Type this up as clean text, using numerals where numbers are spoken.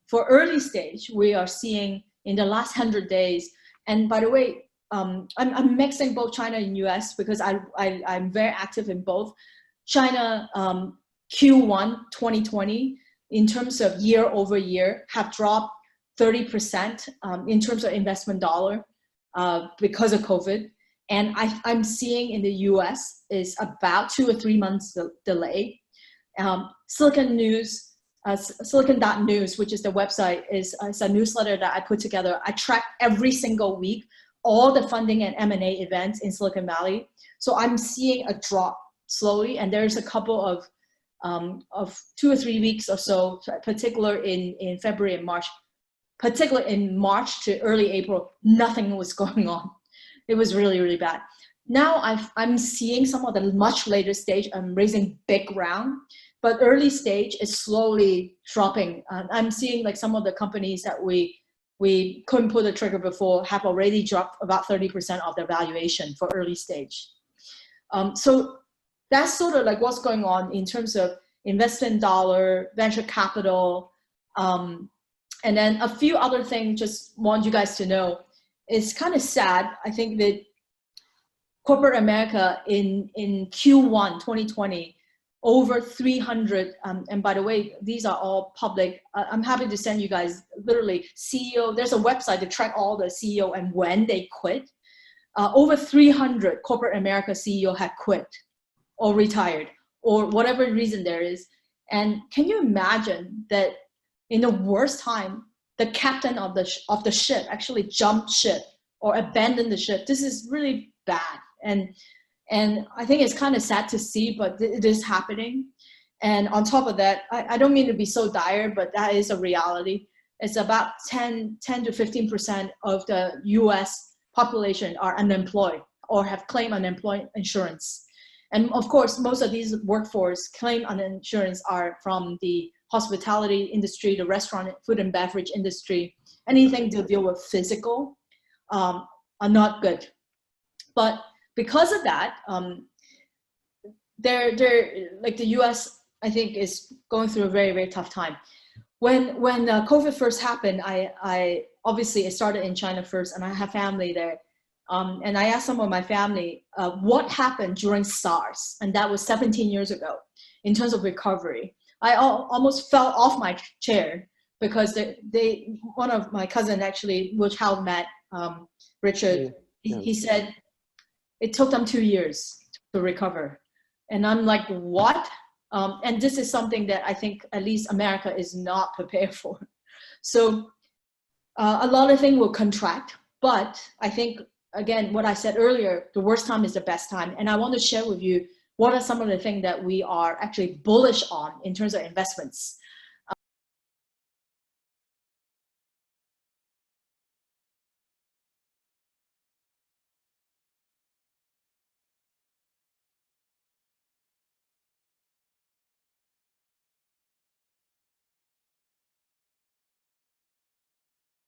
for early stage, we are seeing in the last 100 days, and by the way, I'm mixing both China and US because I'm very active in both. China Q1 2020, in terms of year over year, have dropped 30% in terms of investment dollar because of COVID. And I'm seeing in the US is about 2 or 3 months delay. Silicon.news, which is the website, is a newsletter that I put together. I track every single week all the funding and M&A events in Silicon Valley. So I'm seeing a drop slowly, and there's a couple of 2 or 3 weeks or so, particular in February and March, particularly in March to early April, nothing was going on. It was really, really bad. Now I'm seeing some of the much later stage, I'm raising big round, but early stage is slowly dropping. I'm seeing like some of the companies that we couldn't pull the trigger before have already dropped about 30% of their valuation for early stage. So that's sort of like what's going on in terms of investment dollar, venture capital, and then a few other things just want you guys to know. It's kind of sad. I think that corporate America in Q1 2020, over 300, and by the way, these are all public. I'm happy to send you guys literally CEO, there's a website to track all the CEO and when they quit. Over 300 corporate America CEO had quit or retired or whatever reason there is. And can you imagine that in the worst time, the captain of the ship actually jumped ship or abandoned the ship? This is really bad. And I think it's kind of sad to see, but it is happening. And on top of that, I don't mean to be so dire, but that is a reality. It's about 10 to 15% of the US population are unemployed or have claimed unemployment insurance. And of course, most of these workforce claim unemployment insurance are from the hospitality industry, the restaurant, food and beverage industry. Anything to deal with physical are not good. But because of that, they're like the US, I think, is going through a very, very tough time. When COVID first happened, I obviously it started in China first, and I have family there. And I asked some of my family what happened during SARS, and that was 17 years ago, in terms of recovery. I almost fell off my chair because one of my cousin actually, which how met Richard, he said it took them 2 years to recover. And I'm like, what? And this is something that I think at least America is not prepared for. So a lot of things will contract, but I think, again, what I said earlier, the worst time is the best time. And I want to share with you what are some of the things that we are actually bullish on in terms of investments.